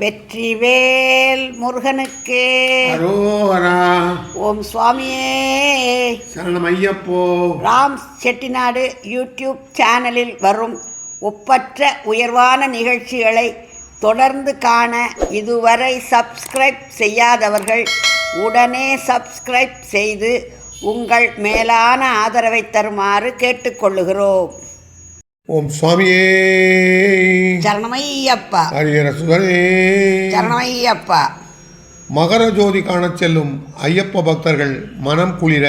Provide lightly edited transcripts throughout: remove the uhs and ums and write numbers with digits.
வெற்றிவேல் முருகனுக்கு அரோகரா. ஓம் சுவாமியே சரணம் ஐயப்போ. ராம் செட்டிநாடு யூடியூப் சேனலில் வரும் ஒப்பற்ற உயர்வான நிகழ்ச்சிகளை தொடர்ந்து காண இதுவரை சப்ஸ்கிரைப் செய்யாதவர்கள் உடனே சப்ஸ்கிரைப் செய்து உங்கள் மேலான ஆதரவை தருமாறு கேட்டுக்கொள்ளுகிறோம். ஓம் சுவாமியே சரணமையப்பா. ஹரிஹர சுதனே சரணமையப்பா. மகர ஜோதி காணச் செல்லும் ஐயப்ப பக்தர்கள் மனம் குளிர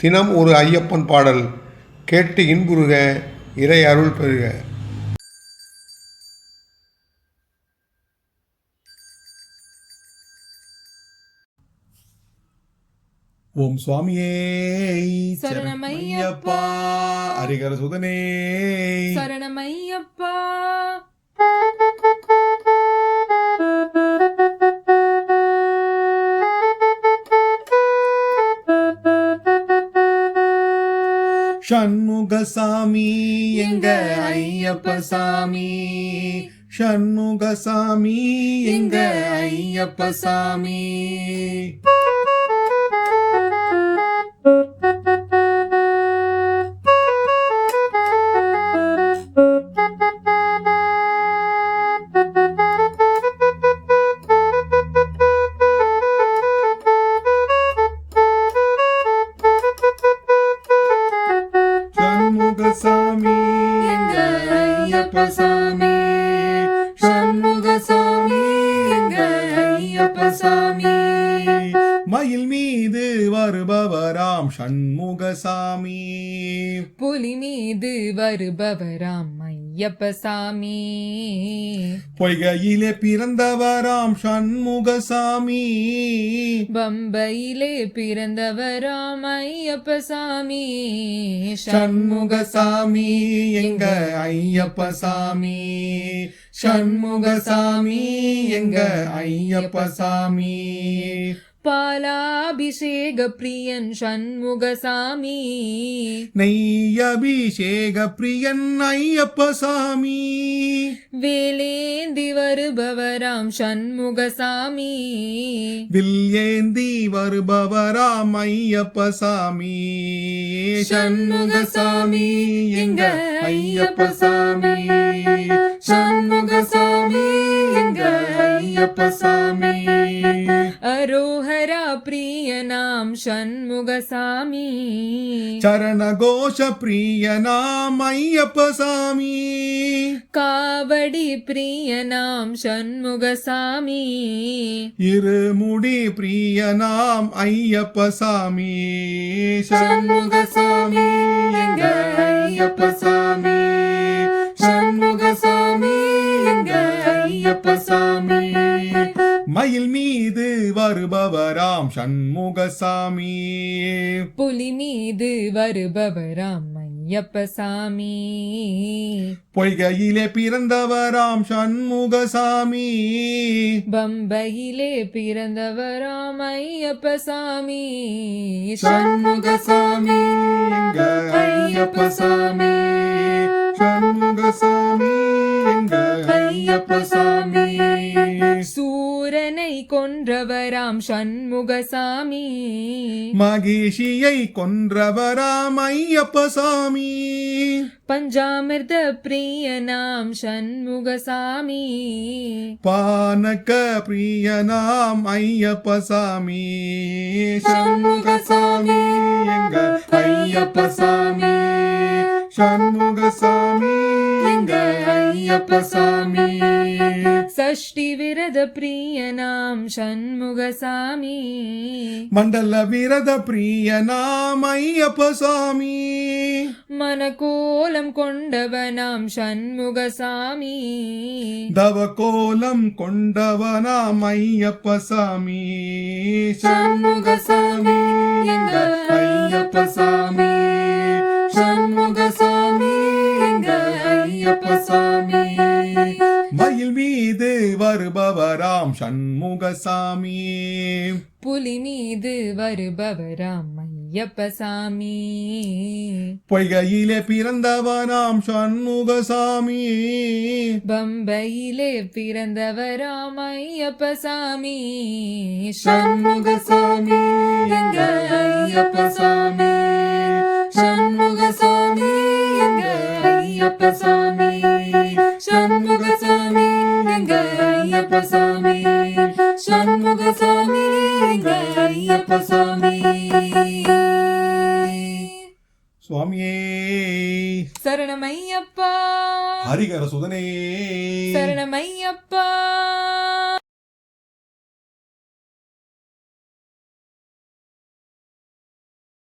தினம் ஒரு ஐயப்பன் பாடல் கேட்டு இன்புறுக, இறை அருள் பெறுக. ஓம் சுவாமியே சரணமையப்பா. ஹரிஹர சுதனே சரணமையப்பா. ஷண்முகசாமி எங்க ஐயப்ப சாமி, ஷண்முகசாமி எங்க ஐயப்ப சாமி. ஷண்முகசாமி எங்க ஐயப்ப சாமி, ஷண்முகசாமி எங்க ஐயப்ப சாமி. மயில் மீது வருபவராம் ஷண்முகசாமி, புலி மீது வருபவராம் ஐயப்ப சாமி. பொய்கையிலே பிறந்தவராம் ஷண்முகசாமி, பம்பையிலே பிறந்தவராம் ஐயப்ப சாமி. ஷண்முகசாமி எங்க ஐயப்ப சாமி, ஷண்முகசாமி எங்க ஐயப்ப சாமி. பாலாபிஷேக பிரியன் சண்முகசாமி, நெய்யபிஷேக பிரியன் ஐயப்ப சாமி. வேலேந்தி வருபவராம் சண்முகசாமி. வில்லேந்தி வருபவராம் ஐயப்ப சாமி, ஷண்முகசாமி எங்க ஐயப்ப சாமி, ஷண்முகசாமி எங்க ஐயப்ப சாமி. அரோஹரா பிரியனாம் சண்முகசாமி, சரணகோஷ பிரியனாம் ஐயப்ப சாமி. காவடி பிரியனாம் சண்முகசாமி. இருமுடி பிரியனாம் ஐயப்ப சாமி, ஷண்முகசாமி எங்க ஐயப்ப சாமி, ஷண்முகசாமி எங்க ஐயப்ப சாமி. மயில் மீது வருபவராம் ஷண்முகசாமி, புலி மீது வருபவராம் ஐயப்ப சாமி. பொய்கையிலே பிறந்தவராம் ஷண்முகசாமி, பம்பையிலே பிறந்தவராம் ஐயப்ப சாமி. ஷண்முகசாமி எங்க ஐயப்ப சாமி, ஷண்முகசாமி எங்க ஐயப்ப சாமி. சூரனை கொன்றவராம் சண்முகசாமி, மகிஷியை கொன்றவராம் ஐயப்ப சாமி. பஞ்சாமிர்த பிரியனாம் சண்முகசாமி. பானக பிரியனாம் ஐயப்ப சாமி, ஷண்முகசாமி எங்க ஐயப்ப சாமி, ஷண்முகசாமி எங்க ஐயப்ப சாமி. சஷ்டி விரத பிரியனாம் சண்முகசாமி. மண்டல விரத பிரியனாம் ஐயப்ப சாமி. மனக்கோலம் கொண்டவனாம் சண்முகசாமி. தவ கோலம் கொண்டவனாம் ஐயப்ப சாமி, ஷண்முகசாமி எங்க ஐயப்ப சாமி, ஷண்முகசாமி எங்க ஐயப்ப சாமி. மயில் மீது வருபவராம் ஷண்முகசாமி, புலி மீது வருபவராம் ஐயப்ப ஐயப்ப சாமி. பொய்கையிலே பிறந்தவனாம் சண்முகசாமி, பம்பையிலே பிறந்தவராம் ஐயப்ப சாமி. சண்முகசாமி எங்க ஐயப்ப சாமி, சண்முகசாமி எங்க ஐயப்ப சாமி, சண்முகசாமி எங்க ஐயப்ப சாமி, சண்முகசாமி எங்க ஐயப்ப சாமி. சுவாமியே சரணமையப்பா, ஹரிகர சுதனே சரணமையப்பா.